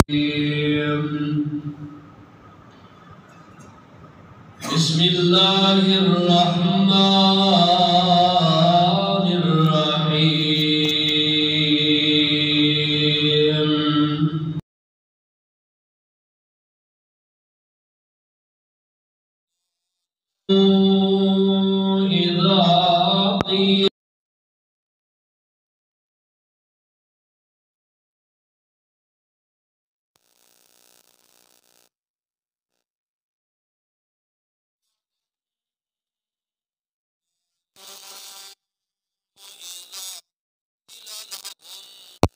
بسم اللہ الرحمن الرحیم اذا قیل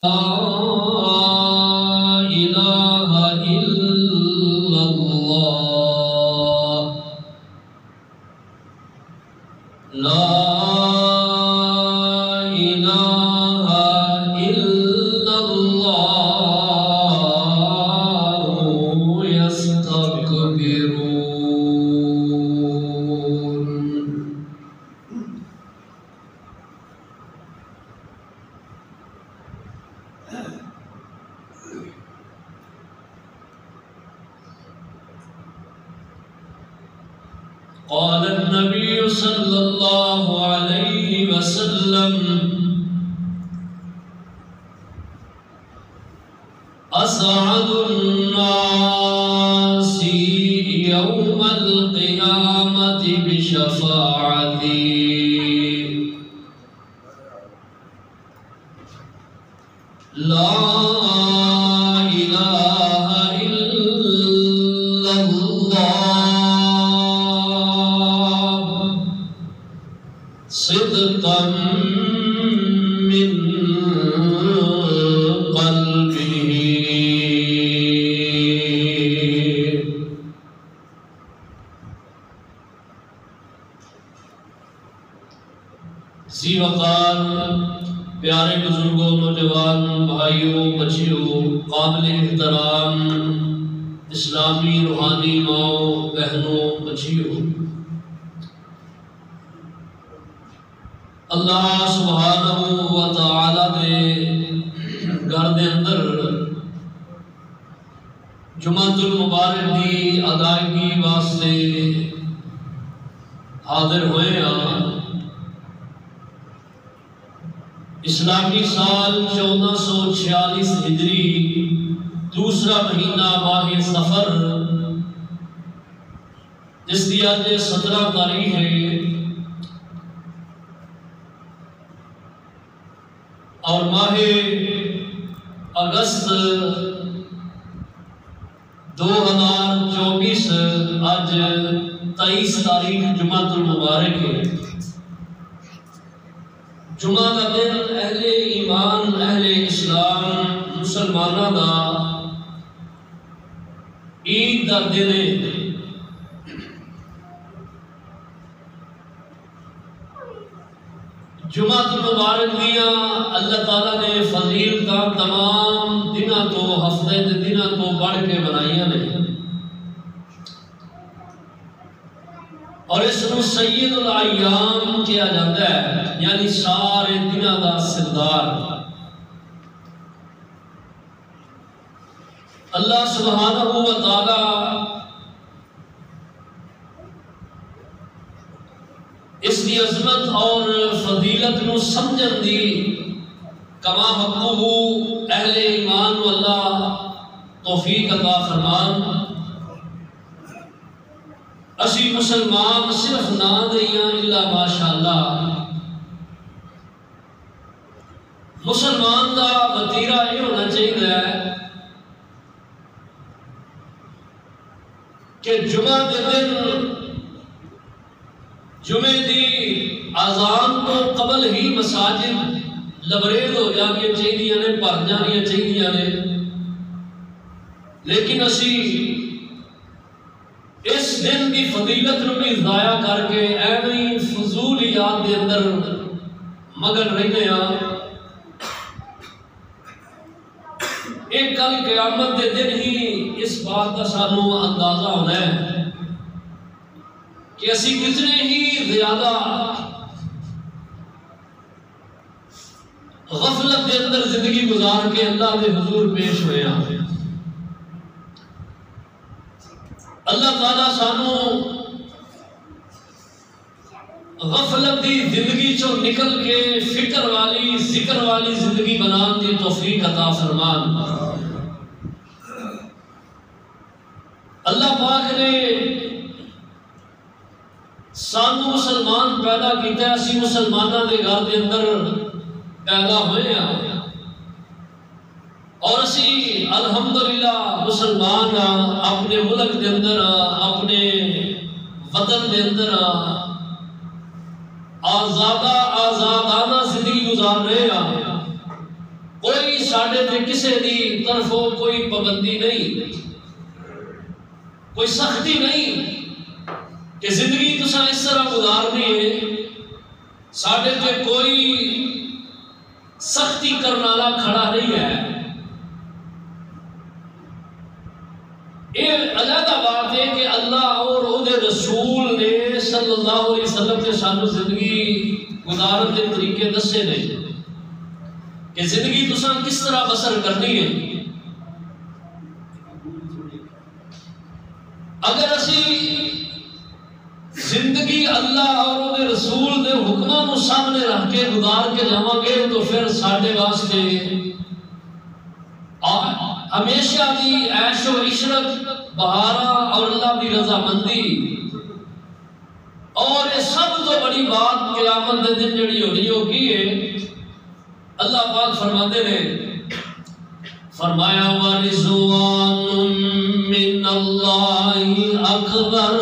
لا إله إلا الله لا إله إلا الله يستكبرون. قال النبي صلى الله عليه وسلم أسعد الناس يوم القيامة بشفاعتي لا إله إلا الله صدقا من قلبه. سی وقار پیارے بزرگوں، نوجوان بھائیوں، بچیوں، قابل احترام اسلامی روحانی ماؤں، بہنوں، بچیوں، اللہ سبحانہ و تعالی دے گھر دے اندر جمعۃ المبارک دی ادائیگی واسطے حاضر ہوئے ہیں. اسلامی سال 1446 ہجری دوسرا مہینہ ماہ سفر، جس کی آج 17 تاریخ ہے، اور ماہ اگست 2024 آج 23 تاریخ جمعۃ المبارک ہے. جمعہ کا دن اہل ایمان، اہل اسلام، مسلمانوں کا عید کا دن ہے. جمعہ المبارک دیا اللہ تعالیٰ نے فضیلتاں تمام دنوں تو، ہفتے کے دنوں تو بڑھ کے بنائیاں نے، اور اس کو سید الایام کیا جاتا ہے، یعنی سارے دنوں کا سردار. اللہ سبحانہ و تعالی اس کی عظمت اور فضیلت نو سمجھن دی کما حقہ اہل ایمان و اللہ توفیق عطا فرمان. اسی مسلمان صرف نہ دیاں الا ماشاءاللہ. مسلمان دا وتیرہ یہ ہونا چاہیے کہ جمعہ دے دن جمعے دی اذان تو قبل ہی مساجد لبریز ہو جانیاں چاہیے نے، بھر جانیاں چاہیے نے، لیکن اسی اس دن کی فضیلت نو بھی ضائع کر کے ایویں فضولیات دے اندر مگن رہنے ہاں. ایک کل قیامت دے دن ہی اس بات کا سانو اندازہ ہونا ہے کہ اسی کتنے ہی زیادہ غفلت کے اندر زندگی گزار کے اللہ کے حضور پیش ہوئے ہیں. اللہ تعالیٰ سانو غفلت دی زندگی چو نکل کے فکر والی ذکر والی زندگی بنان دی توفیق عطا فرمان۔ اللہ پاک نے سانو مسلمان پیدا کیتا ہے، اسی مسلمانوں دے گھر دے اندر پیدا ہوئے ہیں اور اسی الحمدللہ مسلمان اپنے ملک دے اندر اپنے وطن دے اندر آزادانہ زندگی گزار رہے ہیں۔ کوئی ساڈے تے کسے دی طرفوں کوئی پابندی نہیں، کوئی سختی نہیں کہ زندگی تساں اس طرح گزارنی ہے، ساڈے تے کوئی سختی کرنے والا کھڑا نہیں ہے۔ یہ علیحدہ بات ہے کہ اللہ اور او دے رسول نے صلی اللہ علیہ وسلم نے سانو زندگی گزارن کے طریقے دسے نے کہ زندگی تساں کس طرح بسر کرنی ہے۔ اگر اسی زندگی اللہ اور او دے رسول دے حکماں نو سامنے رکھ کے گزار کے جاواں گے تو پھر ساڈے واسطے ہمیشہ دی عیش و عشرت بہاراں اور اللہ دی رضامندی اور یہ سب تو بڑی بات قیامت دے دن جڑی ہونی ہوگی ہے۔ اللہ پاک فرماتے نے فرمایا ورضوان من اللہ اکبر،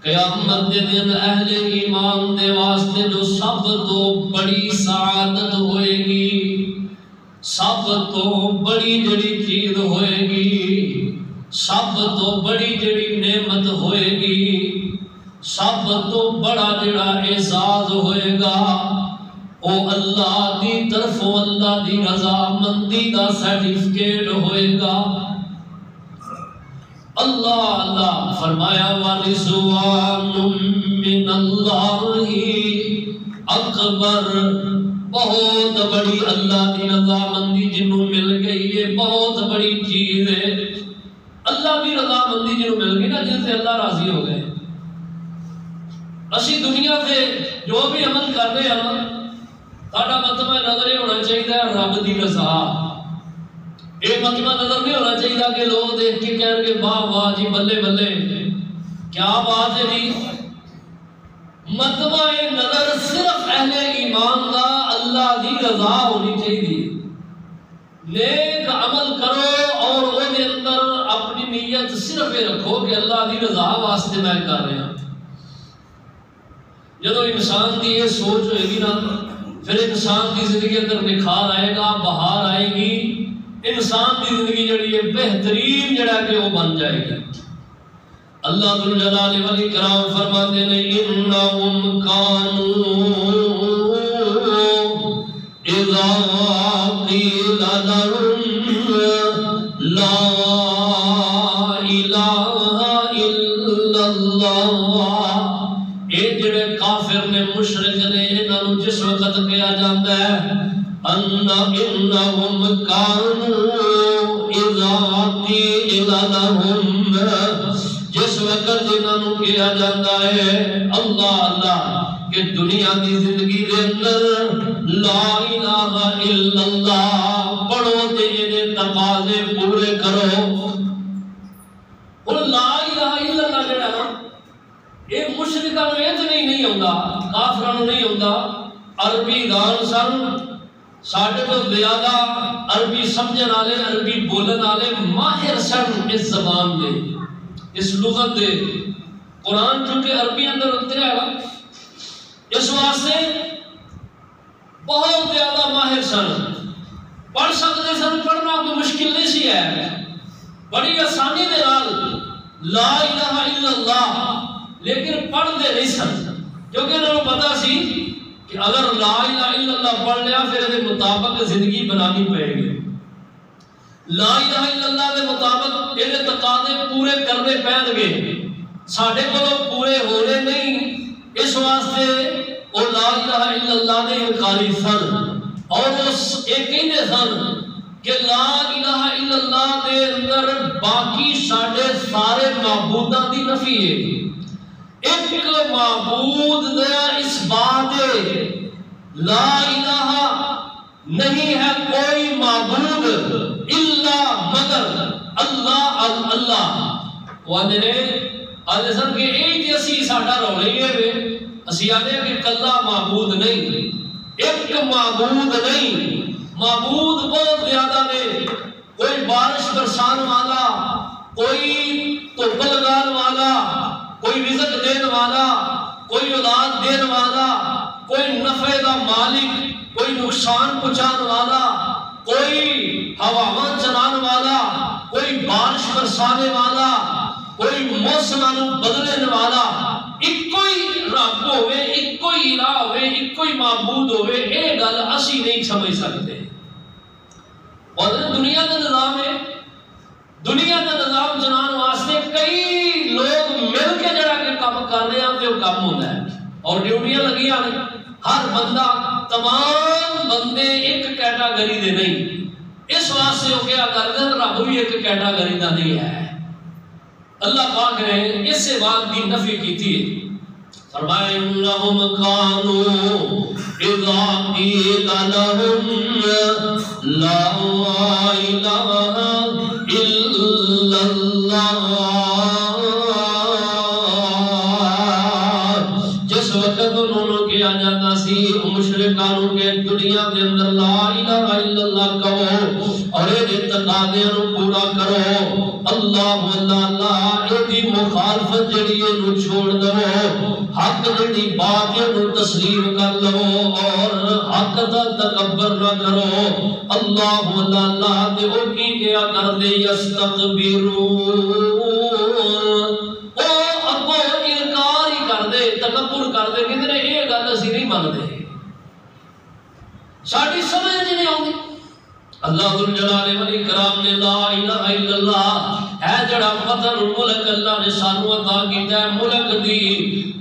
قیامت دے دن اہل ایمان دے واسطے جو سب تو بڑی سعادت ہوئے گی، سب تو بڑی جڑی چیز ہوئے گی، سب تو بڑی جڑی نعمت ہوئے گی، سب تو بڑا جڑا اعزاز ہوئے گا، او اللہ دی طرفوں اللہ دی رضامندی دا سرٹیفکیٹ ہوئے گا۔ اللہ فرمایا ورضوان من اللہ اکبر، بہت بڑی اللہ دی رضامندی جنہوں مل گئی ہے، بہت بڑی چیز ہے۔ اللہ دی رضامندی جنہوں مل گئی نا، جن سے اللہ راضی ہو گئے۔ اسی دنیا سے جو بھی عمل کر رہے ہیں ساڈا مطمع نظر یہ ہونا چاہیے رب دی رضا۔ یہ مطمع نظر نہیں ہونا چاہیے کہ لوگ دیکھ کے کہیں گے واہ واہ جی بلے بلے کیا بات ہے جی۔ مطمع نظر صرف اہل ایمان دا اللہ دی رضا ہونی چاہیے۔ نیک عمل کرو اور وہ دے اندر اپنی نیت صرف یہ رکھو کہ اللہ دی رضا واسطے میں کر رہا ہوں۔ جدو انسان کی یہ سوچ ہوئے گی نا، پھر انسان کی زندگی اندر نکھار آئے گا، بہار آئے گی، انسان کی زندگی جڑی ہے بہترین جڑا کہ وہ بن جائے گی۔ اللہ ذو الجلال والاکرام فرماتے ہیں انہم کانوا اذا قیل لهم لا الہ الا اللہ، اے جڑے کافر نے مشرک نے انہوں جس وقت کیا جاتا ہے انہم کانوا اذا قیل لهم، جس وقت انہوں کیا جاتا ہے اللہ اللہ کہ دنیا کی زندگی دے اندر لا الہ الا اللہ پڑھو تے انہیں تقاضے پورے کرو۔ اور لا الہ الا اللہ جڑا نا یہ مشرکاں نوں یہ نہیں ہوندا، کافراں نوں نہیں ہوندا۔ عربی دان سن، ساڈے تو زیادہ عربی سمجھن والے عربی بولن والے ماہر سن اس زبان دے، اس لغت دے۔ قرآن چونکہ عربی اندر اتریا ہے اس واسطے بہت زیادہ ماہر سن، پڑھ سکتے سن، پڑھنا کوئی مشکل نہیں سی ہے، بڑی آسانی دے نال لا الہ الا اللہ، لیکن پڑھ دے نہیں سن کیونکہ انہوں نے پتا سی کہ اگر لا الہ الا اللہ پڑھ لیا پھر دے مطابق زندگی بنانی پڑے گی، لا الہ الا اللہ دے مطابق یہ تقاضے پورے کرنے پین گے، ساڈے کو پورے ہونے نہیں۔ اس واسطے وہ لا الہ الا اللہ نے انکاری سن اور اس ایک ہی نے سن کہ لا الہ الا اللہ دے اندر باقی سارے معبوداں دی نفی ہے، ایک معبود دا اس بات ہے، لا الہ نہیں ہے کوئی معبود الا مگر اللہ اللہ وانے نے آدھے سن کہ ایک اسی ساڑھا رولے ہوئے اسی آدھے کہ کلا معبود نہیں، ایک معبود نہیں، معبود بہت زیادہ نے، کوئی بارش برسان والا، کوئی دھوپ لگان والا، کوئی رزق دین والا، کوئی اولاد دین والا، کوئی نفع دا مالک، کوئی نقصان پہنچان والا، کوئی ہواواں چلان والا، کوئی بارش برسانے والا، کوئی موسماں بدلنے والا، ایک کوئی رب ہوئے، ایک کوئی الہ ہوئے، ایک کوئی معبود ہوئے، اے گل اسی نہیں سمجھ سکتے۔ اور دنیا کا نظام ہے، دنیا کا نظام چلان واسطے کئی لوگ مل کے جڑا کہ کام کر رہے ہیں تو کام ہوتا ہے اور ڈیوٹیاں لگی ہیں، ہر بندہ، تمام بندے ایک کیٹاگری دے نہیں، اس واسطے وہ کیا کرتے ہیں رب بھی ایک کیٹاگری دا نہیں ہے۔ اللہ پاک نے اس سے بات کی نفی کی تھی، فرمایا انہم کانوا اذا قیل لہم لا الہ الا اللہ، جس وقت انہوں نے کیا جاتا سی مشرکانوں کے دنیا کے اندر لا الہ الا اللہ کہو اور یہ تقاضیاں نو پورا کرو، اللہ اللہ اللہ ایدی مخالفت جڑی نو چھوڑ دو، حق جڑی بات نو تسلیم کر لو اور حق دا تکبر نہ کرو، اللہ اللہ اللہ تے او کی کیا کر دے یستکبرون، او اگو انکار ہی کر دے، تکبر کر دے، کتنے یہ گل اسی نہیں مانتے، ساڑی سمجھ نہیں آؤں۔ اللہ ذوالجلال والاکرام نے لا الہ الا اللہ ہے جڑا فتح الملک اللہ نے سانو عطا کیتا ہے، ملک دی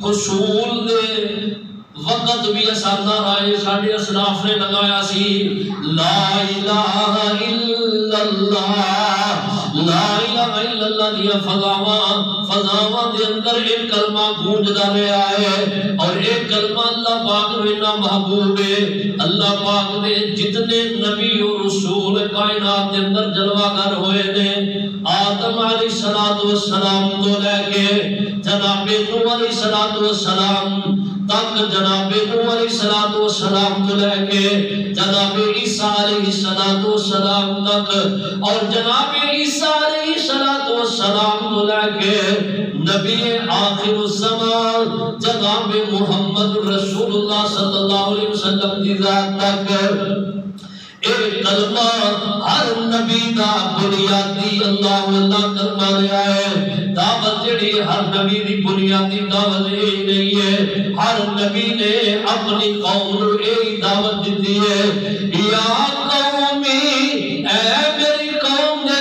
حصول دے وقت بھی اسانا رائے ساڑھے اسلاف نے لگایا سی لا الہ الا اللہ، لا الہ الا اللہ دیا فضاواں دے اندر ایک کلمہ گونجدا رہا ہے اور ایک کلمہ اللہ پاک نو اتنا محبوب ہے۔ اللہ پاک نے جتنے نبی و رسول کائنات دے اندر جلوہ گر ہوئے نے، آدم علیہ السلام تو لے کے جناب نوح علیہ السلام تک، جناب نوح علیہ السلام تو لے کے جناب عیسیٰ علیہ السلام تک، اور جناب عیسیٰ علیہ السلام تو لے کے نبی آخر الزمان جناب محمد رسول اللہ صلی اللہ علیہ وسلم کی ذات تک ایک کلمہ ہر نبی دا بنیادی اللہ اللہ کلمہ رہا ہے۔ دعوت جڑی ہر نبی دی بنیادی دعوت نہیں ہے، ہر نبی نے اپنی قوم نو ایک دعوت دیتی ہے، یا قومی اے میری قوم دے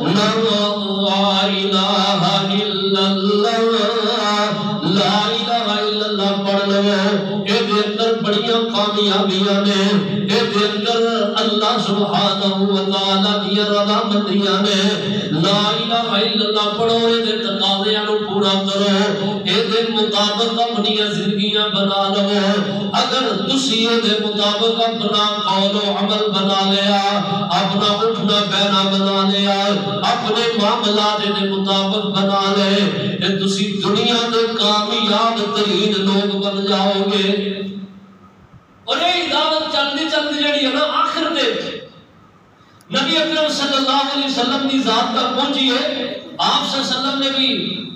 لوگو لا الہ الا اللہ، لا الہ الا اللہ پڑھ لو، اے دے اندر بڑیاں کامیابیاں نے، اے دے اندر اللہ سبحانہ وتعالی دی رضا مندیاں نے، لا الہ الا اللہ پڑھو، اے دے تقاضیاں نو پورا کرو، اے دے مطابق اپنی زندگیاں بنا لو۔ اگر تسی اے دے مطابق اپنا قول و عمل بنا لیا، اپنا اٹھنا بینا بنا لیا، اپنے معاملات دے مطابق بنا لے، اے تسی دنیا دے کامیاب ترین لوگ بن جاؤ گے۔ اور یہ دعوت چلتی چلتی جڑی ہے نا آخر دے نبی اکرم صلی اللہ علیہ وسلم کی ذات تک پہنچی ہے۔ آپ صلی اللہ علیہ وسلم نے بھی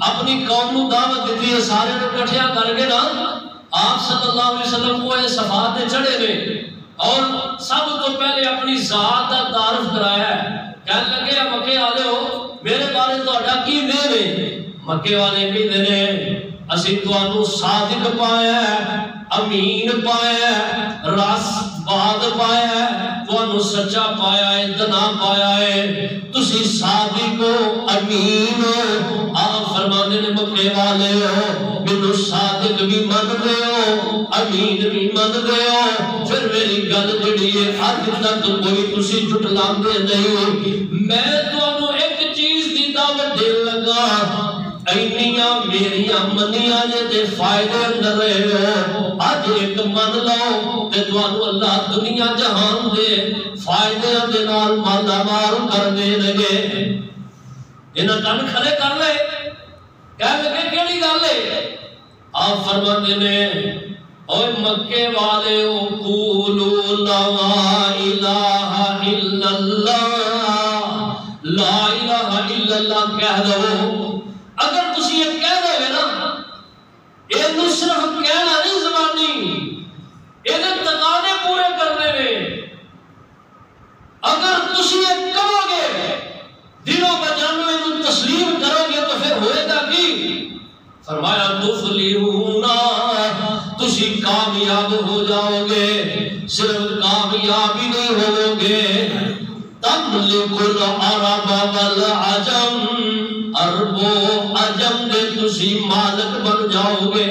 اپنی قوم کو دعوت دیتی ہے، سارے لوگ اکٹھا کر کے نا آپ صلی اللہ علیہ وسلم کو یہ صفات چڑھے نے اور سب تو پہلے اپنی ذات کا تعارف کرایا ہے۔ کہنے لگے مکے والے ہو میرے بارے تہاڈا کی دین ہے؟ مکے والے کی دین ہے اسی تانوں صادق پایا ہے، امین پایا ہے، راس باد پایا ہے، تانوں سچا پایا ہے، دنا پایا ہے، تسی صادق ہو، امین ہو۔ آپ فرمانے نے مکے والے ہو مینوں صادق بھی من دے ہو امین بھی من دے ہو پھر میری گل جڑی ہے اج تک کوئی تسی جھٹلاندے نہیں میں تانوں ایک چیز دی دعوت دین لگا اینیاں میریاں منیاں دے فائدے اندر رہے ہو اج ایک من لو تے تانوں اللہ دنیا جہان دے فائدے دے نال مالا مال کر دے لگے انہاں کن کھڑے کر لے کہہ لگے کیڑی گل ہے آپ فرماندے نے اوے مکے والے قولوا لا الہ الا اللہ لا الہ الا اللہ کہہ دو اگر تسی یہ کہہ دو نا یہ صرف کہنا نہیں زبانی یہ تقاضے پورے کرنے نے اگر تسی یہ کہو گے دلوں بجانوں یہ تسلیم کرو گے تو پھر ہوئے گا کی فرمایا تفلحون تسی کامیاب ہو جاؤ گے صرف کامیاب ہی نہیں ہو گے تملک العرب والعجم عرب و عجم دے تسی مالک بن جاؤ گے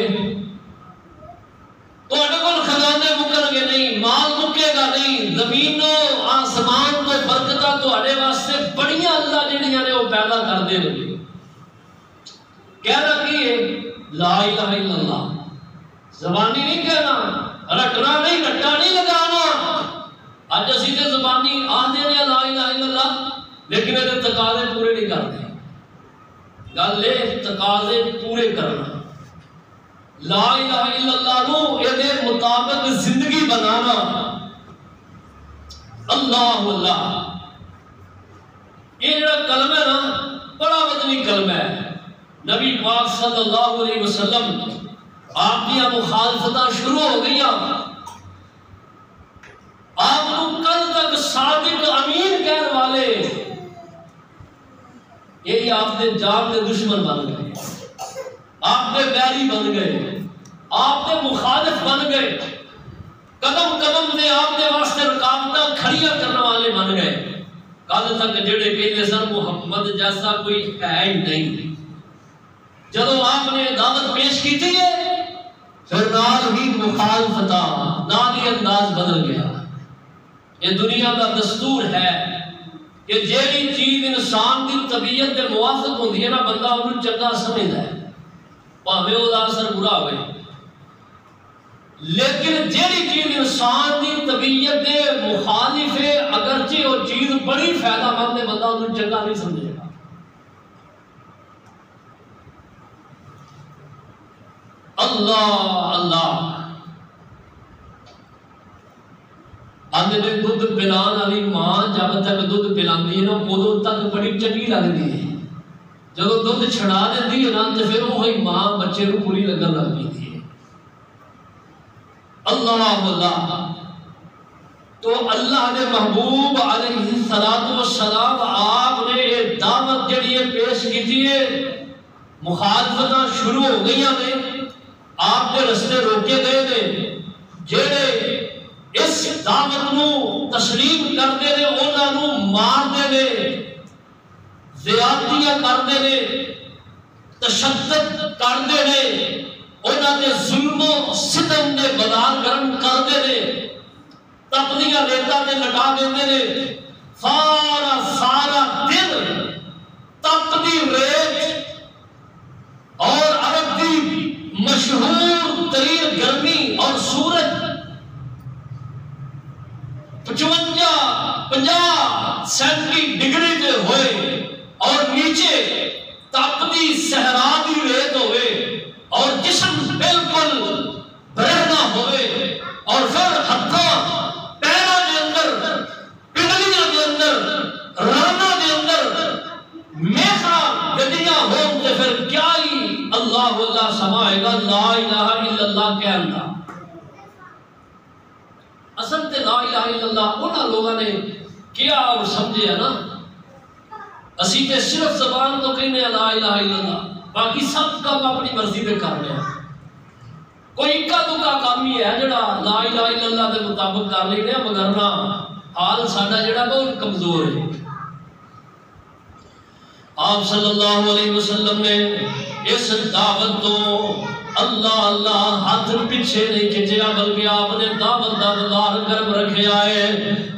تو اڈگل خزانے مکر گے نہیں مال مکے گا نہیں زمین و آسمان تو برکتہ تو اڈے واسطے بڑیاں اللہ جڑیاں نے وہ پیدا کر دے رہے کہنا کی ہے لا الہ الا اللہ زبانی نہیں کہنا رٹنا نہیں رٹا نہیں لگانا آج اسی تے زبانی آدھے نے لا الہ الا اللہ لیکن یہ تقاضے پورے نہیں کرتے گل ہے تقاضے پورے کرنا لا الہ الا اللہ نو یہ مطابق زندگی بنانا اللہ اللہ یہ جڑا کلمہ ہے نا بڑا وزنی کلمہ ہے نبی پاک صلی اللہ علیہ وسلم آپ کی مخالفتہ شروع ہو گئی آپ کو کل تک صادق امین کہنے والے یہی آپ نے جان کے دشمن بن گئے آپ کے بیری بن گئے آپ کے مخالف بن گئے قدم قدم نے آپ کے واسطے رکاوٹاں کھڑیاں کرنے والے بن گئے کل تک جڑے کہتے سن محمد جیسا کوئی ہے ہی نہیں جدو آپ نے دعوت پیش کی تھی پھر نال ہی مخالفتہ نال ہی انداز بدل گیا یہ دنیا کا دستور ہے کہ جیڑی چیز انسان کی طبیعت کے موافق ہوتی ہے نا بندہ انہوں چنگا سمجھتا ہے پاوے وہ اثر برا ہوئے لیکن جیڑی چیز انسان کی طبیعت کے مخالف ہے اگرچہ وہ چیز بڑی فائدہ مند ہے بندہ انہوں چنگا نہیں سمجھے گا اللہ اللہ آدھے نے دودھ پلان والی ماں جب تک دودھ پلاندی ہے نا ادو تک بڑی چنگی لگتی ہے جب دودھ چھڑا دیتی ہے نا تو پھر وہی ماں بچے کو پوری لگن لگ پیتی ہے اللہ اللہ تو اللہ نے محبوب علیہ السلام آپ نے یہ دعوت جڑی ہے پیش کی ہے مخالفتاں شروع ہو گئی نے آپ کے رستے روکے گئے نے جڑے اس دعوت نو تسلیم کرتے نے انہاں نو مار دے نے زیادتیاں کرتے نے تشدد کرتے نے انہاں دے ظلم و ستم دے بدار گرم کرتے نے تپلیاں ریتاں تے لٹا دیندے نے سارا سارا دن تپتی ریت اور عرب دی مشہور ترین گرمی اور سورج 55-50 ڈگری تے ہوئے اور نیچے تپتی صحرا دی ریت ہوئے اور جسم بالکل برہنا ہوئے اور پھر ہتھاں پیراں دے اندر پنڈلیاں دے اندر رانا دے اندر میخا گڈیاں ہون تے پھر کیا ہی اللہ اللہ سمائے گا لا الہ الا اللہ کہنا اصل تے لا الہ الا اللہ انہاں لوگوں نے کیا اور سمجھے ہے نا اسی تے صرف زبان تو کہنے لا الہ الا اللہ باقی سب کام اپنی مرضی پہ کر رہے ہیں کوئی اکا دکا کام ہی ہے جڑا لا الہ الا اللہ کے مطابق کر لینے مگر نہ حال ساڈا جڑا بہت کمزور ہے آپ صلی اللہ علیہ وسلم نے اس دعوت تو اللہ اللہ ہاتھ پیچھے نہیں کھچیا بلکہ آپ نے دعوت دا بازار گرم رکھے آئے.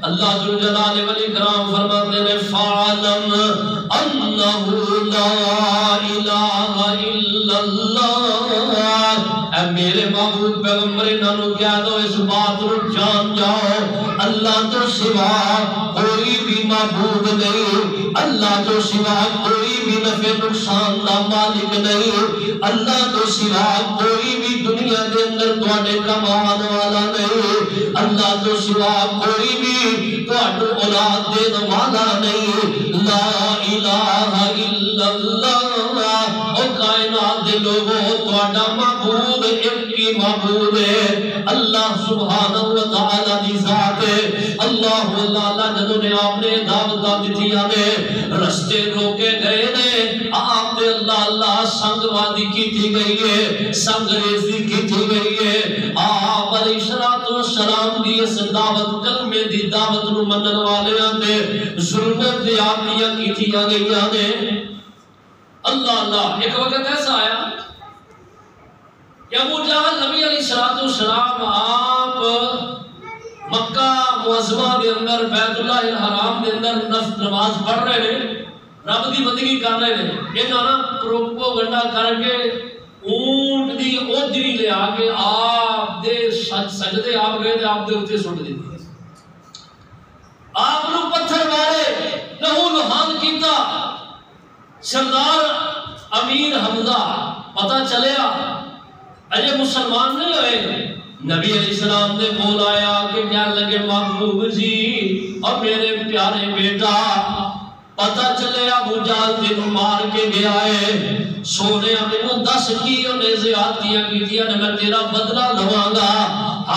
اللہ ذو جلال والاکرام فرماتے ہیں فَعَلَمْ أَنَّهُ لَا إِلَٰهَ إِلَّا اللَّهُ. اے میرے معبود پیغمبر انہوں کہہ دو اس بات رو جان جاؤ اللہ تو سوا کوئی بھی معبود نہیں, اللہ تو سوا کوئی بھی نفع نقصان دا مالک نہیں, اللہ تو سوا کوئی بھی دنیا کے اندر تواڈے کمان والا نہیں, اللہ تو سوا کوئی بھی تواڈو اولاد دین والا نہیں. لا الہ الا اللہ. او کائنات دے لوگوں تواڈا معبود ایک ہی معبود ہے, اللہ سبحانہ و تعالی دی ذات ہے. اللہ اللہ جنہوں نے آپ نے دعوت دیتی ہمیں رستے روکے گئے نے آپ نے اللہ اللہ سنگ وادی کی تھی گئی ہے, سنگ ریزی کی تھی گئی ہے. آپ علیہ السلام دی اس دعوت کلمے دی دعوت نو منن والے آتے ظلمت دی آتیاں کی تھی گئی آنے. اللہ اللہ ایک وقت ایسا آیا کہ ابو جہل نبی علیہ السلام آپ مکہ معظمہ کے اندر بیت اللہ الحرام کے اندر نماز پڑھ رہے ہیں, رب دی بندگی کر رہے ہیں. انہاں نا پروپیگنڈا کر کے اونٹ دی اودری لے آ کے آپ دے سجدے آپ گئے آپ دے اوتے سٹ دیتے, آپ نو پتھر مارے لہو لہان کیتا. سردار امیر حمزہ پتہ چلیا اجے مسلمان نہیں ہوئے. نبی علیہ السلام نے بول آیا کہ کیا لگے محبوب جی اور میرے پیارے بیٹا پتہ چلے ابو جہل تینوں مار کے گیا ہے, سونے میں 10 کی انہیں زیادتیاں کی دیا نے میں تیرا بدلہ لواں گا.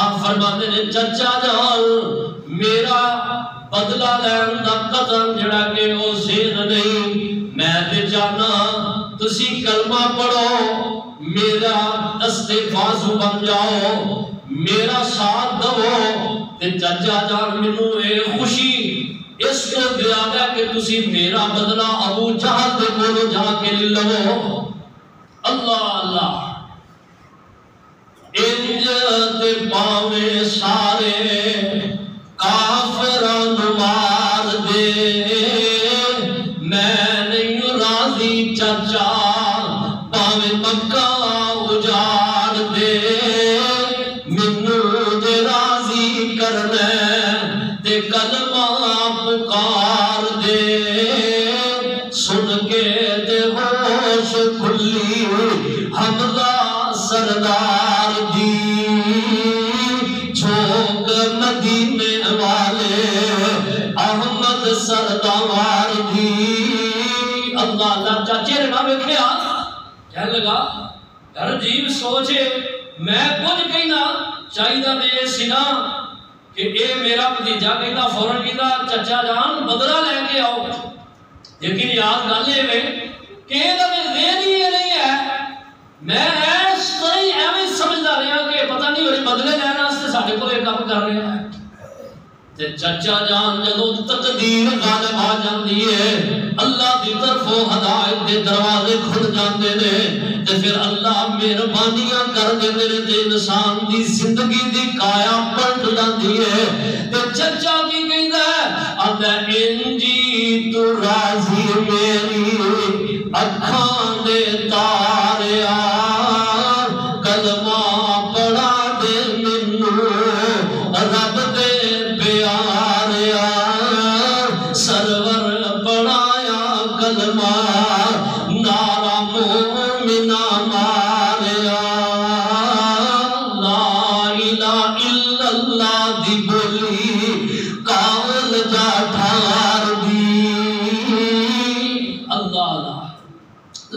آپ فرماتے نے چچا جان میرا بدلہ لین دا قدم جڑا کہ وہ زین نہیں, میں تے جانا تسی کلمہ پڑھو میرا دستے بازو بن جاؤ میرا ساتھ دو. تے چچا جان منو اے خوشی اس کو دیا گیا کہ تسی میرا بدلہ ابو جہل دے کولو جا کے لے لو. اللہ اللہ انج تے پاویں سارے کافران مار دے میں نہیں راضی چچا پاویں مکہ اجاڑ دے منو دے راضی کرنے تے کلمہ پکار دے. سن کے تے ہوش کھلی حمزہ سردار دی جھوک مدینے والے احمد سردار دی. اللہ اللہ چاچے نے نہ ویکھیا کہنے لگا گھر جیب سوچے میں کچھ کہنا چاہیدہ میں سنا کہ اے میرا بھتیجا کہتا فوراً کہتا چچا جان بدلہ لے کے آؤ. لیکن یاد گالے میں کہ یہ ذہن ہی نہیں ہے, میں ایس طرح ایویں سمجھدا رہا کہ پتہ نہیں ہو بدلے لینا واسطے ساڈے کول یہ کام کر رہے ہیں. تے چچا جان جدوں تقدیر غالب آ جاندی ہے اللہ دی طرفوں ہدایت دے دروازے کھل جاندے نے تے پھر اللہ مہربانیاں کر دیندے نے تے انسان دی زندگی دی کایا پلٹ جاندی ہے. تے چچا کی کہندا ہے آندا انجی تو راضی میری اکھاں دے تاریا کلمہ پڑھا دے منو رب دے پیاریا سرور پڑھایا کلمہ نارا مومنہ ماریا. لا الہ الا اللہ دی بولی کال جا ٹھار دی. اللہ اللہ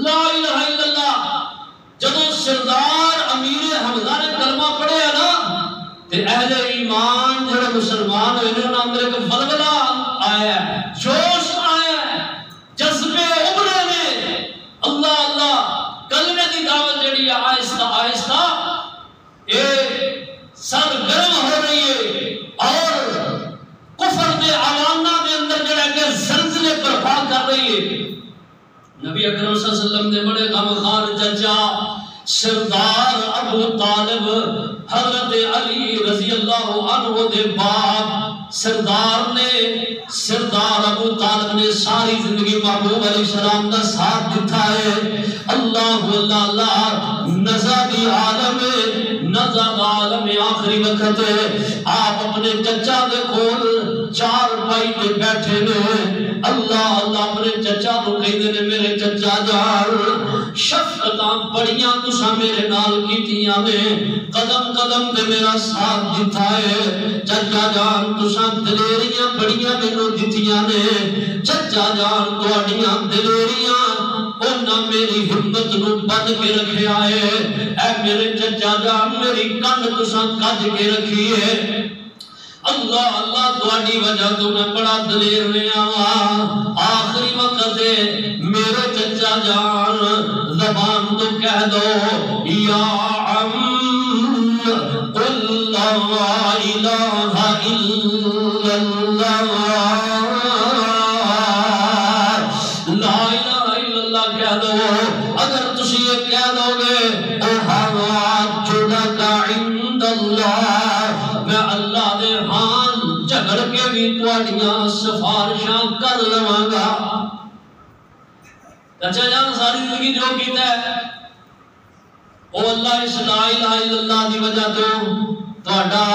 لا الہ الا اللہ. جدو سردار امیر حمزہ نے کلمہ پڑھیا نا تے اہل ایمان جڑے مسلمان ہوئے انہوں نے اندر ایک ولولہ آیا ہے, جوش آیا ہے, جذبے ابھرے نے. اللہ اللہ کلمے دی دعوت جڑی ہے آہستہ آہستہ اے سر گرم ہو رہی ہے اور کفر دے عوامہ دے اندر جڑا کہ زلزلے برپا کر رہی ہے. نبی اکرم صلی اللہ علیہ وسلم نے بڑے غمخوار چچا سردار ابو طالب حضرت علی رضی اللہ عنہ دے باپ سردار ابو طالب نے ساری زندگی محبوب علیہ السلام کا ساتھ دیتا ہے. اللہ اللہ اللہ نزادی عالم آخری وقت آپ اپنے چچا دے کول چار پائی تے بیٹھے نے. اللہ اللہ اپنے چچا تو کہتے نے میرے چچا جان شفقتاں بڑیاں تساں میرے نال کیتیاں نے قدم قدم تے میرا ساتھ دیتا ہے. چچا جان تساں دلیریاں بڑیاں مینوں دتیاں نے. چچا جان تہاڈیاں دلیریاں انہاں میری ہمت نو بن کے رکھیا ہے. اے میرے چچا جان میری کن تساں کج کے رکھی ہے. اللہ اللہ تہاڈی وجہ تو میں بڑا دلیر رہا ہاں. آخری وقت میرے چچا جان زبان تو کہہ دو یا عم قل لا الہ الا اللہ لا الہ الا اللہ کہہ دو. اگر تسی یہ کہہ دو گے احوات جلک عند اللہ میں اللہ دے ہاں جھگڑ کے بھی تواڈیاں سفارشاں کر لواں گا. چچا جان ساری زندگی جو کیتا ہے او اللہ اس لا الہ الا اللہ دی وجہ تو تہاڈا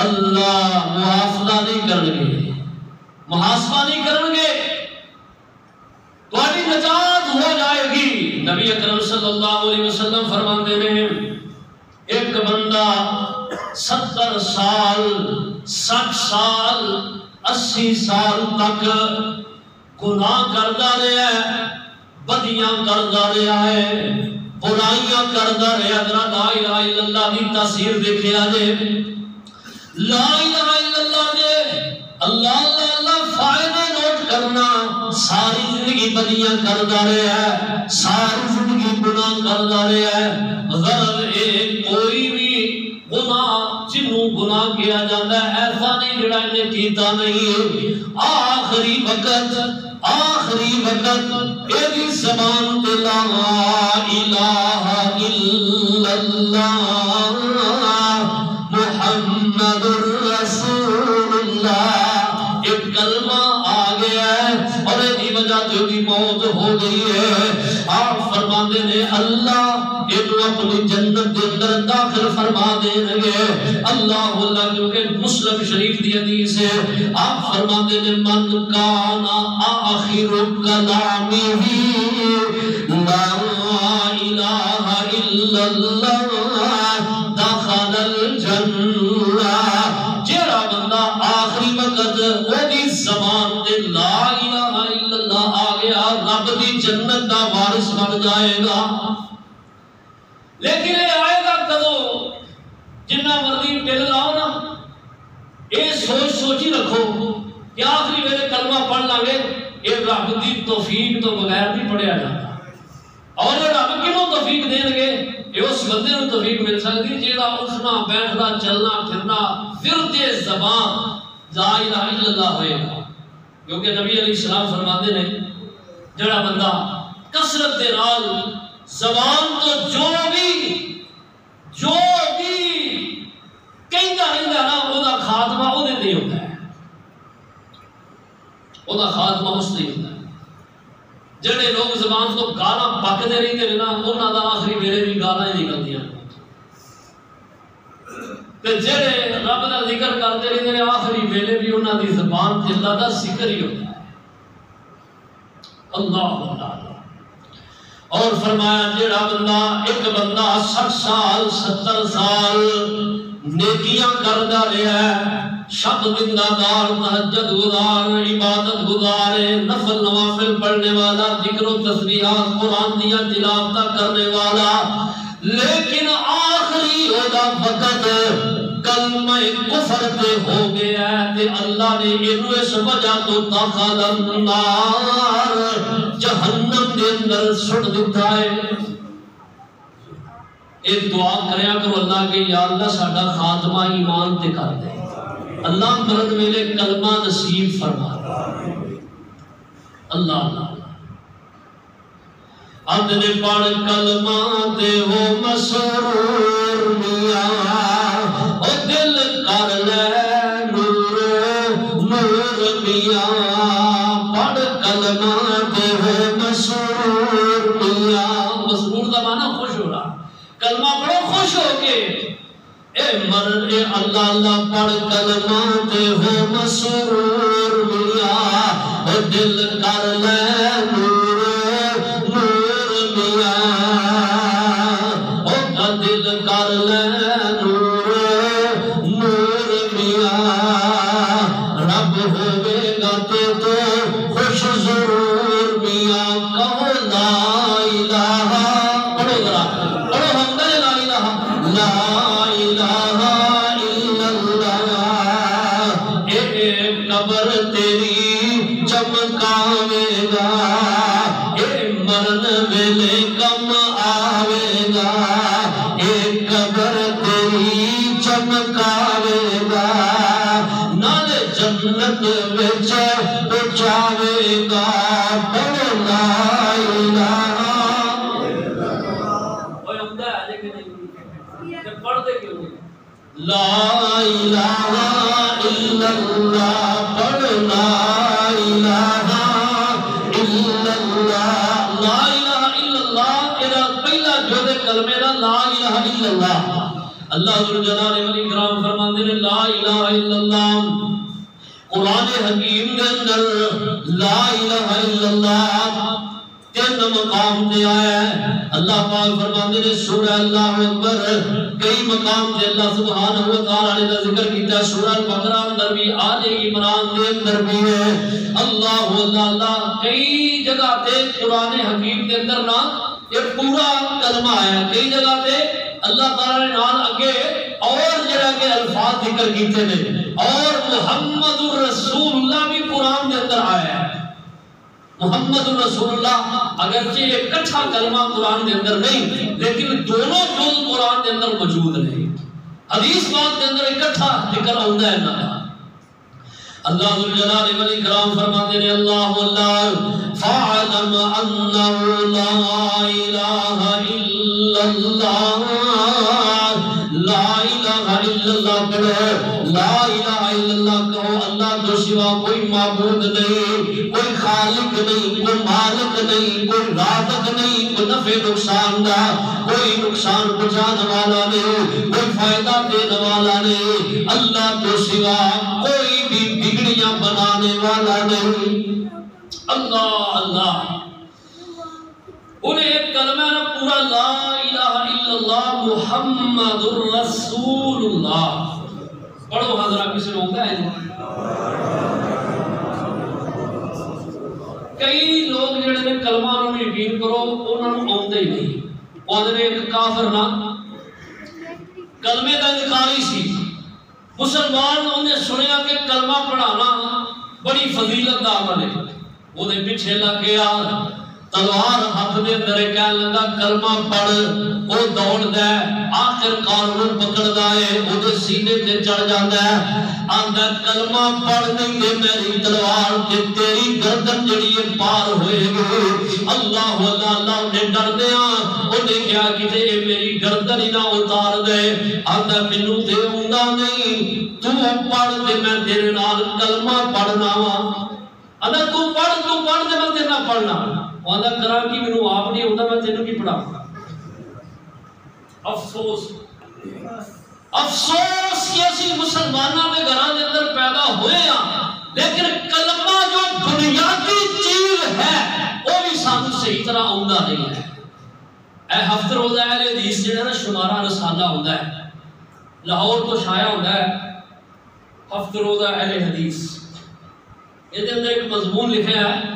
اللہ محاسبہ نہیں کرنگے محاسبہ نہیں کرنگے تہاڈی نجات ہو جائے گی. نبی اکرم صلی اللہ علیہ وسلم فرماتے ہیں ایک بندہ 70 سال 60 سال 80 سال تک گناہ کرتا رہا ہے بدیاں کرتا رہا ہے برائیاں کرتا رہا. ذرا لا الہ الا اللہ کی تاثیر دیکھا جے. لا الہ الا اللہ دے اللہ اللہ اللہ فائدے نوٹ کرنا. ساری زندگی بدیاں کرتا رہا ہے ساری زندگی گناہ کرتا رہا ہے. غرض ایک کوئی بھی گناہ جنوں گناہ کیا جاتا ہے ایسا نہیں جڑا انہیں کیتا نہیں. آخری وقت ایدی زبان تے لا الہ الا اللہ محمد رسول اللہ ایک کلمہ آ گیا ہے اور ایدی وجہ تو بھی موت ہو گئی ہے. آپ فرماتے نے اللہ انہوں اپنی جنت کے اندر داخل فرما دیں گے. اللہ اللہ کیونکہ مسلم شریف دی حدیث ہے. آپ فرماتے نے من کانا آخر کلامی لا الہ الا اللہ دخل الجنہ. جیڑا بندہ آخری وقت وہی زبان تے لا الہ الا اللہ آ گیا رب دی جنت دا وارث بن جائے گا. لیکن یہ آئے گا کدو جنہ مرضی دل لاؤ نا یہ سوچی رکھو کہ آخری میرے کلمہ پڑھ لیں گے یہ رب دی توفیق تو بغیر نہیں پڑھیا جاتا. اور یہ رب کنوں توفیق دیں گے یہ اس بندے کو توفیق مل سکتی جیڑا اٹھنا بیٹھنا چلنا پھرنا ورد زبان لا الہ الا اللہ ہوئے گا. کیونکہ نبی علیہ السلام فرماتے ہیں جڑا بندہ کثرت دے نال زبان تو جو بھی کہندا رہندا نا او دا خاتمہ او دے تے ہوتا ہے. او دا خاتمہ اس تے ہوتا ہے. جڑے لوگ زبان تو گالاں پکدے رہندے نے نا انہاں دا آخری ویلے بھی گالاں ہی نکلدیاں. تے جڑے رب دا ذکر کردے رہندے نے آخری ویلے بھی انہاں دی زبان تے اللہ دا ذکر ہی ہوتا ہے. اللہ اللہ. اور فرمایا جڑا بندہ ایک بندہ 60 سال 70 سال نیکیاں کردا رہا ہے شب دن دار تہجد گزار عبادت گزار نفل نوافل پڑھنے والا ذکر و تسبیحات قرآن دیا تلاوت کرنے والا لیکن آخری ہوگا وقت کلمہ کفر پہ ہو گیا ہے تے اللہ نے انہوں اس وجہ تو داخل النار جہنم کے اندر سٹ دیتا ہے. ایک دعا کریا کرو اللہ کے یا اللہ ساڈا خاتمہ ایمان تے کر دے. اللہ مرد میرے کلمہ نصیب فرما. اللہ اللہ اندنے پڑھ کلمہ تے ہو مسرور میاں او دل کر لے نور نور میاں پڑھ کلمہ تے ہو مسرور میاں مسرور کا معنی خوش ہو رہا کلمہ پڑھو خوش ہو کے اے مرن اے اللہ اللہ پڑھ کلمہ تے ہو مسرور میاں او دل کر لے نور نور میاں او دل کر لے نور نور میاں رب ہوئے گا تے تو خوش ضرور میاں کہو لا الہ پڑھو ذرا پڑھو ہم لا الہ لا الہ الا اللہ اے قبر تیری چمکاوے گا اے مرن ویلے کم آوے گا اے قبر تیری چمکاوے گا نال جنت وچ پہنچاوے گا پڑھو لا الہ لا الہ الا اللہ پڑھ لا الہ الا اللہ لا الہ الا اللہ ادا پہلا جزء کلمے دا لا الہ الا اللہ اللہ ذوالجلال والاکرام فرماندے نے لا الہ الا اللہ قرآن حکیم کے اندر لا الہ الا اللہ تین مقام تے آیا ہے اللہ پاک فرماندے نے سورہ اللہ اکبر کئی مقام تے اللہ سبحانہ وتعالی نے ذکر کیتا سورہ البقرہ اندر بھی آل عمران کے اندر بھی ہے اللہ اللہ کئی جگہ تے قرآن حکیم کے اندر نا یہ پورا کلمہ آیا کئی جگہ تے اللہ تعالی نے نال اگے اور جڑا کہ الفاظ ذکر کیتے نے اور محمد الرسول اللہ بھی قرآن کے اندر آیا ہے محمد رسول اللہ اگرچہ ایک کٹھا کلمہ قرآن کے اندر نہیں لیکن دونوں جز قرآن کے اندر موجود نہیں حدیث بات کے اندر ایک کٹھا ذکر ہوتا ہے اللہ ذوالجلال والاکرام فرماتے ہیں اللہ اللہ فاعلم انہ لا الہ الا اللہ لا الہ الا اللہ پڑھو لا الہ الا اللہ کہو اللہ تو سوا کوئی معبود نہیں کوئی خالق نہیں کوئی مالک نہیں کوئی رازق نہیں کوئی نفع نقصان دا کوئی نقصان پہنچانے والا نہیں کوئی فائدہ دینے والا نہیں اللہ تو سوا کوئی بھی بگڑیاں بنانے والا نہیں اللہ اللہ انہیں ایک کلمہ نا پورا لا الہ الا اللہ محمد الرسول اللہ پڑھو حضرات کسی نے ہوتا ہے کئی لوگ جڑے نے کلمہ انہوں نے یقین کرو انہوں نے آتے ہی نہیں وہ ایک کافر نا کلمے کا انکاری سی مسلمان انہیں سنیا کہ کلمہ پڑھانا بڑی فضیلت دا عمل ہے وہ دے پیچھے لگ گیا تلوار ہاتھ دے اندر کہنے لگا کلمہ پڑھ وہ دوڑ دے آخر کار پکڑ دائے وہ دے سینے تے چڑھ جاتا ہے آندہ کلمہ پڑھ نہیں دے میری تلوار تے تیری گردن جڑی پار ہوئے گی اللہ اللہ انہیں ڈر دیا انہیں کیا کہتے میری گردن ہی نہ اتار دے آندہ منو دے ہوندا نہیں تو پڑھ دے میں تیرے نال کلمہ پڑھنا وا آندہ تو پڑھ دے میں تیرے نال پڑھنا وہاں کرا کہ میں آپ نہیں ہوتا میں تینوں کی پڑھا افسوس کہ اسی مسلمانوں میں گھراں دے اندر پیدا ہوئے ہیں لیکن کلمہ جو بنیادی چیز ہے وہ بھی سانو صحیح طرح آندا نہیں ہے اے ہفت روزہ اہل حدیث جڑا نا شمارہ رسالہ ہوندا ہے لاہور تو شائع ہوندا ہے ہفت روزہ اہل حدیث یہ دے اندر ایک مضمون لکھا ہے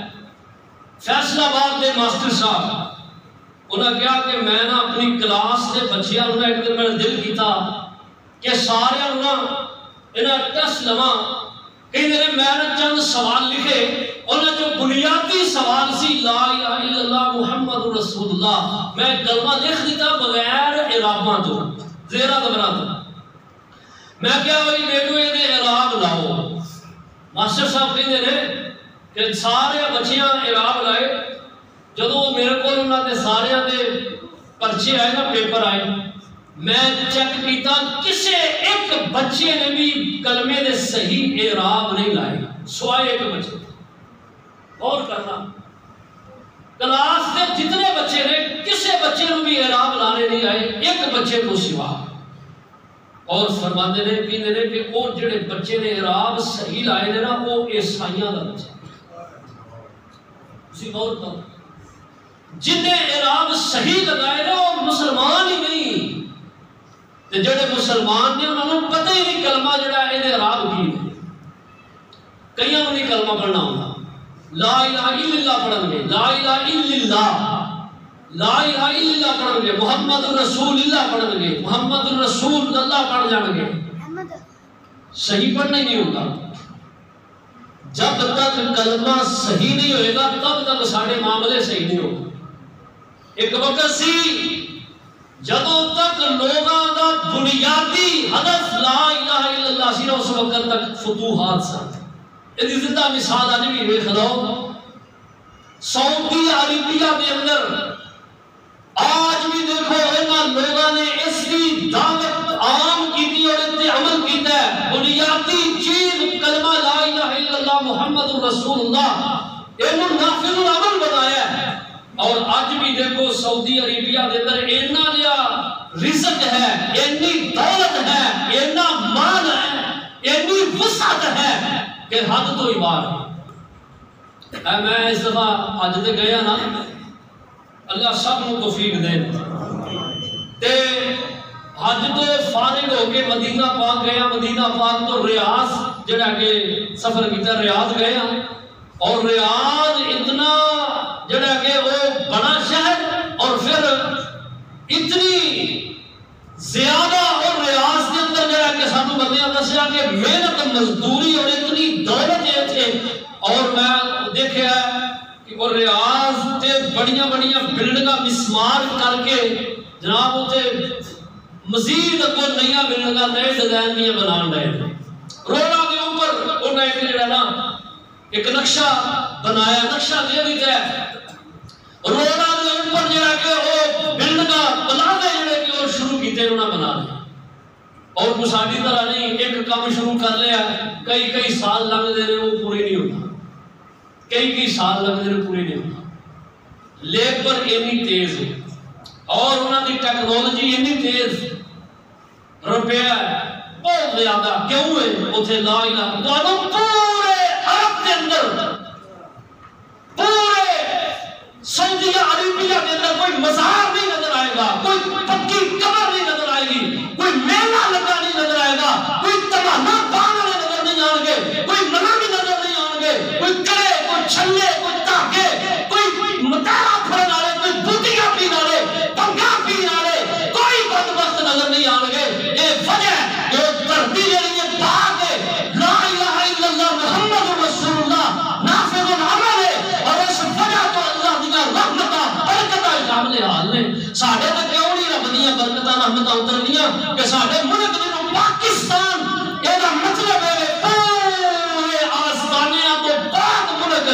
فیصلہ آباد دے ماسٹر صاحب انہوں نے کہا کہ میں نے اپنی کلاس دے بچیاں انہوں نے ایک دن میں دل کیتا کہ سارے انہوں ٹیسٹ لواں کہ میں نے چند سوال لکھے انہوں جو بنیادی سوال سی لا الہ الا اللہ محمد رسول اللہ میں کلمہ لکھ دیتا بغیر اعراباں تو زیرہ دبرا تو میں کیا وہی بیٹو یہ اعراب لاؤ ماسٹر صاحب کہتے ہیں کہ سارے بچیاں اعراب لائے، جدو میرے کو انہوں نے سارے دے پرچے آئے نا، پیپر آئے، میں چیک کیتا کسے ایک بچے نے بھی کلمے دے صحیح اعراب نہیں لائے، سوائے ایک بچے۔ اور کرنا کلاس کے جتنے بچے نے کسے بچے نے بھی اعراب لانے نہیں آئے، ایک بچے کو سوا۔ اور فرماتے نے کہندے نے کہ وہ جڑے بچے نے اعراب صحیح لائے نے نا، وہ عیسائیاں دا بچہ اسی غور کرو، جنہیں اعراب صحیح لگائے نا وہ مسلمان ہی نہیں، تے جڑے مسلمان نے انہوں نے پتہ ہی نہیں کلمہ جڑا ہے یہ اعراب کی ہے۔ کئیاں نوں نہیں کلمہ پڑھنا ہوتا، لا الہ الا اللہ پڑھن گے، لا الہ الا اللہ، لا الہ الا اللہ پڑھن گے، محمد رسول اللہ پڑھن گے، محمد رسول اللہ پڑھ جان گے، صحیح پڑھنا ہی نہیں ہوتا۔ جب تک کلمہ صحیح نہیں ہوئے گا تب تک سارے معاملے صحیح نہیں ہوگا۔ ایک وقت سی جدوں تک لوگاں دا بنیادی ہدف لا الہ الا اللہ سی، اس وقت تک فتوحات سن۔ یہ زندہ مثال آج بھی دیکھ لو، سعودی عربیہ کے اندر آج بھی دیکھو انہاں لوگاں نے اس کی دعوت عام کی تھی اور اس پہ عمل کیتا ہے۔ بنیادی چیز کلمہ لا الہ الا اللہ محمد رسول اللہ، انہوں نافذ العمل بنایا ہے۔ اور آج بھی دیکھو سعودی عربیہ کے اندر اتنا لیا رزق ہے، اتنی دولت ہے، اتنا مال ہے، اتنی وسعت ہے کہ حد تو ہی باہر ہے۔ میں اس دفعہ حج تے گیا نا، اللہ سب کو توفیق دے، تے حج تو فارغ ہو کے مدینہ پاک گیا، مدینہ پاک تو ریاض جڑا کہ سفر کیتا، ریاض گیا، اور ریاض اتنا جڑا کہ وہ بڑا شہر، اور پھر اتنی زیادہ، اور ریاض کے اندر جڑا کہ سانو بندیاں دسیا کہ محنت مزدوری اور اتنی دولت ہے تھے، اور میں دیکھا کہ وہ ریاض تے بڑیاں بڑیاں بلڈنگاں مسمار کر کے جناب اتنے مزید اگوں نیا بلڈنگاں نئے ڈیزائن بھی بنان رہے ہیں۔ روڈاں کے اوپر انہوں نے ایک جڑا نا ایک نقشہ بنایا، نقشہ دے دیتا ہے، روڈاں کے اوپر جڑا کہ وہ بلڈنگاں پلازے جڑے کہ وہ شروع کیتے انہوں نے بنا لیا، اور کچھ ساری طرح نہیں ایک کام شروع کر لیا، کئی سال لگ دے رہے وہ پورے نہیں ہوتا، کئی سال لگ دے رہے پورے نہیں ہوتا۔ لیبر اتنی تیز ہے اور انہوں کی ٹیکنالوجی اتنی تیز، روپیہ بہت زیادہ، کیوں ہے اتنے لا الہ تو پورے عرب کے اندر، پورے سعودی عربیہ کے اندر کوئی مزار نہیں نظر آئے گا، کوئی پکی قبر نہیں نظر آئے گی، کوئی میلہ لگا نہیں نظر آئے گا، کوئی تبانہ بان والے نظر نہیں آئیں گے، کوئی ملامی نظر نہیں آئیں گے، کوئی کڑے، کوئی چھلے، کوئی تاکے، کوئی متارا پھرن والے، کوئی بوٹیاں پین والے، پنگا پین والے، کوئی بدبخت نظر نہیں آئیں گے۔ یہ وجہ جو دھرتی جڑی ہے پاک ہے، لا الہ الا اللہ محمد رسول اللہ نافذ العمل ہے، اور اس وجہ تو اللہ دیاں رحمتاں برکتاں شامل حال نے۔ ساڈے تے کیوں نہیں رب دیاں برکتاں رحمتاں اترنیاں کہ ساڈے ملک جنوں پاکستان یہ مطلب ہے پورے آسمانیاں تو پاک ملک،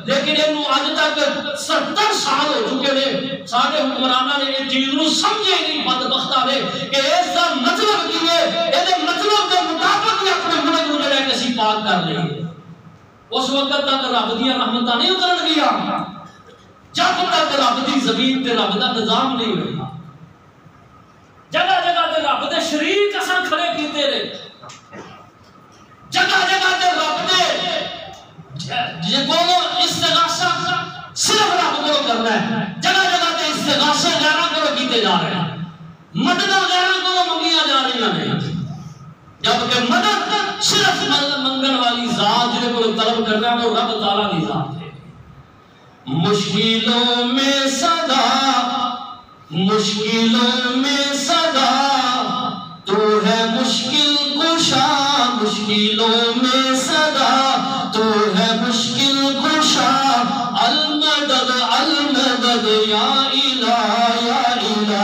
لیکن انہوں اج تک 70 سال ہو چکے نے، سارے حکمرانہ نے یہ چیز نو سمجھے نہیں، بدبختہ نے کہ اس کا مطلب کی ہے، یہ مطلب کے مطابق ہی اپنے ملک کو جڑے کسی پاک کر لیں۔ اس وقت تک رب دیاں رحمتاں نہیں اترن گیا جب تک رب دی زمین تے رب دا نظام نہیں ہوئے۔ جگہ جگہ تے رب دے شریک اساں کھڑے کیتے نے، جگہ جگہ تے رب دے جے کولو استغاثہ صرف رب کو کرنا ہے، جگہ جگہ تے استغاثے غیراں کو کیتے جا رہے ہیں، مدد غیراں کو منگیاں جا رہی ہیں، جبکہ مدد صرف منگن والی ذات جنہیں کو طلب کرنا ہے وہ رب تعالیٰ کی ذات ہے۔ مشکلوں میں صدا، مشکلوں میں صدا، تو ہے مشکل کشا، مشکلوں میں صدا، تو ہے مشکل کشا، المدد المدد یا الہ یا الہ۔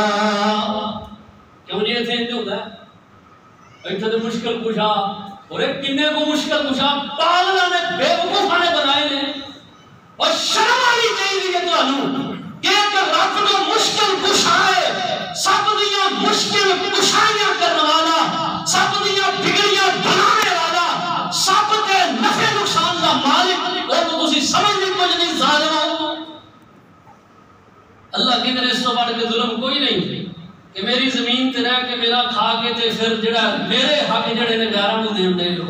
کیوں نہیں تھے جو ہوتا ہے ایتھے تو مشکل کشا، اور ایک کنے کو مشکل کشا پاگلہ نے بے وقوفہ نے بنائے نے، اور شرم آنی چاہیے تمہیں کہ ایک رب کو مشکل کشا ہے، سب دیا مشکل کشائیاں کرنے والا، سب دیا بگڑیاں بنانے والا، سب کے نفع نقصان کا مالک، وہ تو تسی سمجھ نہیں کچھ نہیں ظالم۔ اللہ کی طرح اس تو بڑھ کے ظلم کوئی نہیں کہ میری زمین تے رہ کے میرا کھا کے تے پھر جڑا میرے حق جڑے نے غیراں نوں دین دے لو۔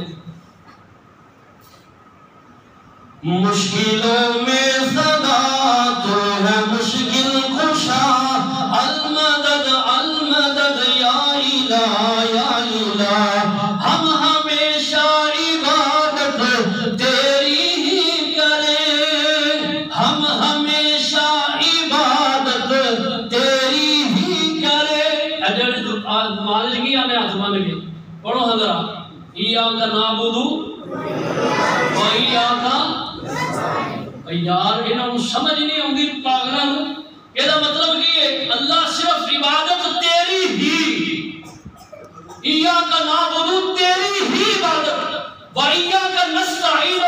مشکلوں میں صدا تو ہے مشکل کشا، المدد المدد یا الہ یا الہ، ہم ہمیشہ عبادت تیری ہی کریں، ہم ہمیشہ عبادت تیری ہی کریں۔ اجل مالج کیا میں ہاتھ مان کے پڑھو حضرات، ایاک نعبد و ایاک، یار انہوں سمجھ نہیں ہوں گی پاگلوں، یہ مطلب کہ اللہ صرف عبادت تیری ہی، ایاک نعبد تیری ہی عبادت، و ایاک نستعین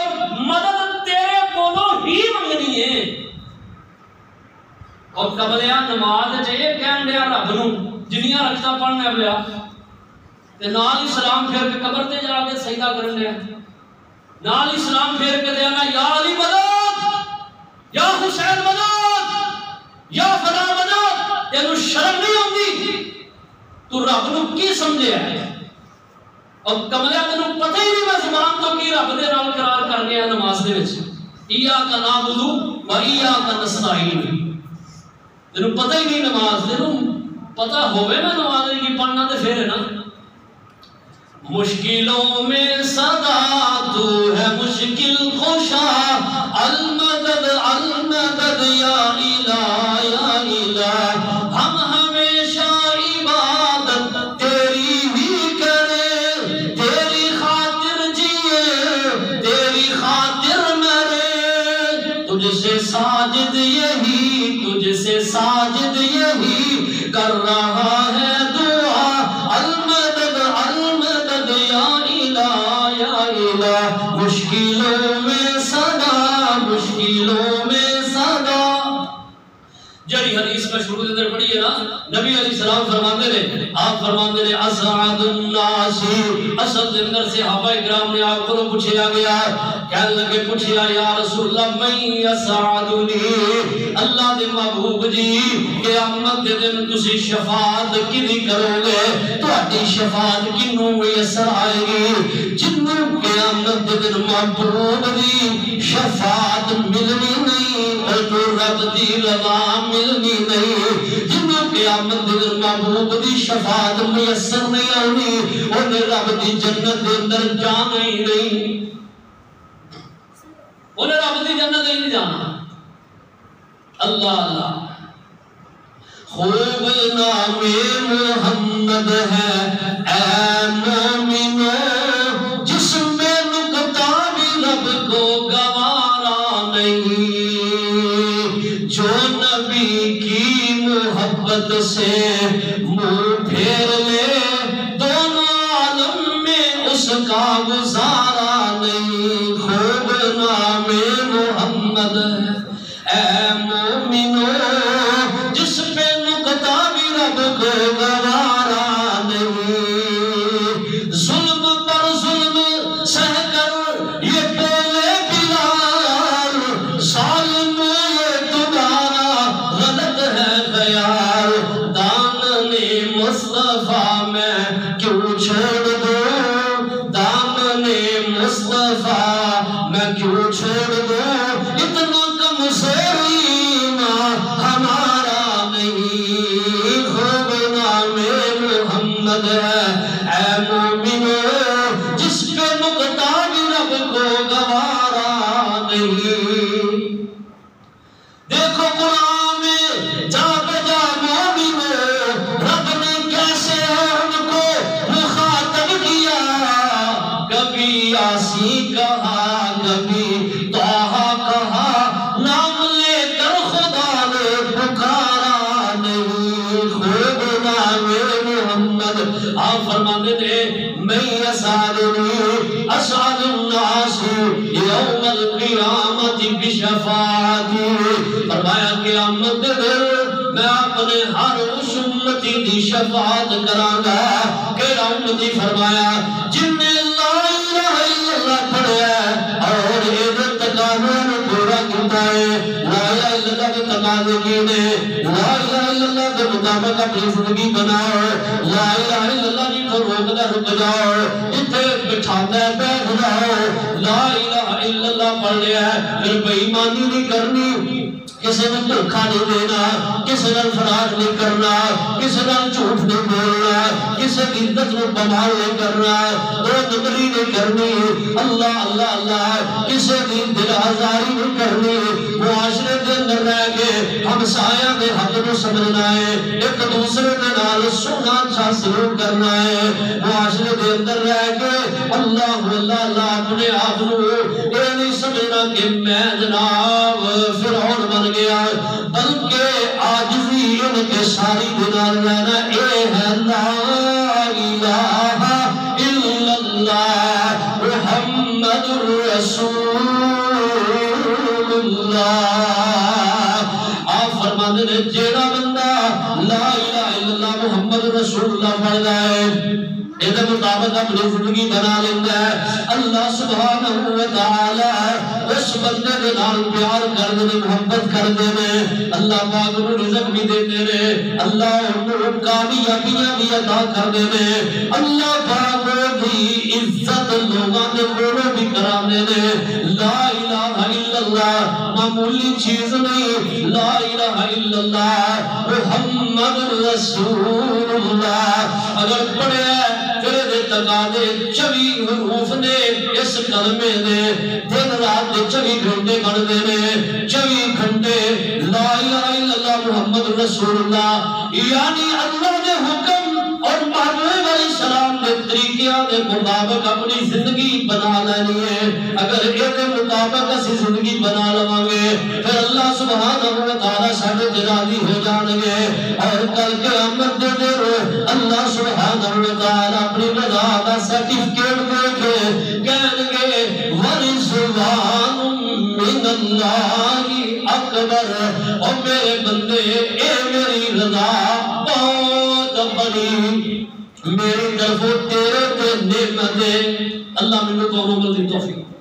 مدد تیرے کولوں ہی منگنی ہے۔ اور قبلیا نماز چاہیے کہن دیا رب نوں جنیاں رکھتا پڑھنا پیا تے نال ہی سلام پھیر کے قبر تے جا کے سجدہ کرن دیا، نال ہی سلام پھیر کے دینا یا علی مدد، یا حسین مدد، یا فلاں مدد، تینوں شرم نہیں ہوندی؟ تو رب نو کی سمجھے ہے؟ اور کملیا تینوں پتہ ہی نہیں میں زبان تو کی رب دے نال قرار کر گیا نماز دے وچ، ایاک نعبد و ایاک نستعین، تینوں پتہ ہی نہیں نماز، تینوں پتہ ہوئے میں نماز کی پڑھنا تے پھر ہے نا۔ مشکلوں میں صدا تو ہے مشکل کشا، المدد المدد یا الہ یا الہ، ہم ہمیشہ عبادت تیری ہی کریں، تیری خاطر جیے تیری خاطر مرے، تجھ سے ساجد یہی، تجھ سے ساجد یہی کر رہا ہے دعا، المدد المدد یا الہ یا الہ، مشکلوں میں صدا، مشکلوں میں صدا۔ جڑی حدیث میں شروع اندر پڑھی ہے نا، نبی علیہ السلام فرماتے نے، آپ فرماتے نے اسعد الناس، اسد اندر سے صحابہ کرام نے آپ کو پوچھا گیا، کہنے لگے پوچھا یا رسول اللہ من یسعدنی، اللہ دے محبوب جی قیامت دے دن تسی شفاعت کدی کرو گے، تہاڈی شفاعت کینوں میسر آئے گی؟ جنوں قیامت دے دن محبوب دی شفاعت ملنی نہیں، اور تو رب دی رضا ملنی نہیں، جنوں قیامت دے دن محبوب دی شفاعت میسر نہیں آنی، انہیں رب دی جنت دے اندر جانا ہی نہیں، انہیں رب دی جنت دے نہیں جانا۔ اللہ اللہ، خوب نام محمد ہے اے مومنو، جس میں نکتہ بھی رب کو گوارا نہیں، جو نبی کی محبت سے منہ پھیر لے دونوں عالم میں اس کا گزارا نہیں، خوب نام محمد ہے اے مومنو، جس پہ نکتہ بھی رب کو گوارا نہیں، ظلم پر ظلم سہ کر یہ بولے بلال، ظالم یہ تمہارا غلط ہے خیال، دامن مصطفیٰ میں کیوں چھوڑ دو، دامن مصطفیٰ میں کیوں چھوڑ دو، اتنا کم سورینا ہمارا نہیں، خوب نام محمد ہے اے مومنو، جس پہ نکتہ بھی رب کو گوارا نہیں۔ دیکھو قرآن میں جا بجا مومنو، رب نے کیسے ان کو مخاطب کیا، کبھی یاسین کہا کبھی طٰہٰ کہا، نام لے کر خدا نے پکارا نہیں، خوب نام محمد۔ آپ فرماتے تھے من یسعدنی اسعد الناس یوم القیامت الساعة بشفاعتی، فرمایا قیامت دے دن میں اپنے ہر اس امتی دی شفاعت کرانگا. کیڑا امتی؟ فرمایا جن نے لا الہ الا اللہ پڑھیا ہے اور یہ تقاضے پورا کیتا ہے. لا الہ الا اللہ کے تقاضے کینے، لا الہ الا اللہ کے مطابق اپنی زندگی بناؤ، لا الہ الا اللہ کی تو روکدا رک جاؤ، اتنے بٹھانا ہے بیٹھ جاؤ. لا الہ الا اللہ پڑھ لیا ہے پھر بے ایمانی نہیں کرنی، کسی نے دھوکا نہیں دینا، کسی نے فراڈ نہیں کرنا، کسی نے جھوٹ نہیں بولنا، کسی کی عزت کو بمال نہیں کرنا، دو نمبری نہیں کرنی، اللہ اللہ اللہ، کسی کی دل آزاری نہیں کرنی. معاشرے کے اندر رہ کے ہمسایہ کے حق کو سمجھنا ہے، ایک دوسرے کے نال سونا اچھا سلوک کرنا ہے. معاشرے کے اندر رہ کے اللہ اللہ اللہ اپنے آپ کو یہ نہیں سمجھنا کہ میں جناب فرعون بن گیا، بلکہ عاجزی ان کے ساری بنال لینا اے ہے لا الہ الا اللہ محمد رسول اللہ. آپ فرماتے ہیں جیڑا بندہ لا الہ الا اللہ محمد رسول اللہ پڑھ جائے یہ مطابق اپنی زندگی بنا لیتا ہے، اللہ سبحانہ وتعالی اس بندے کے نال پیار کر دے، محبت کر دے، اللہ پاک کو رزق بھی دیتے رہے، اللہ ان کامیابیاں بھی عطا کر دے، اللہ پاک کی عزت لوگوں کے کولوں بھی کرا دے. لا الہ الا اللہ معمولی چیز نہیں، لا الہ الا اللہ محمد رسول اللہ اگر پڑھے پھر دے تقاضے 24 حروف نے اس کلمے دے دن رات دے 24 گھنٹے بن دے نے 24 گھنٹے لا الہ الا اللہ محمد رسول اللہ، یعنی اللہ نے حکم اور محبوب علیہ السلام کے طریقیاں کے مطابق اپنی زندگی بنا لینی ہے. اگر ایک مطابق اسی زندگی بنا لواں گے پھر اللہ سبحانہ وتعالی ساڈے تے راضی ہو جان گے اور کل قیامت دے دن اللہ سبحانہ وتعالی اپنی رضا کا سرٹیفکیٹ دے کے کہیں گے ورضوان من اللہ اکبر، اور میرے بندے اے میری رضا بہت بڑی، میری طرف تیرے تے نعمتیں. اللہ منو تو عمر دی توفیق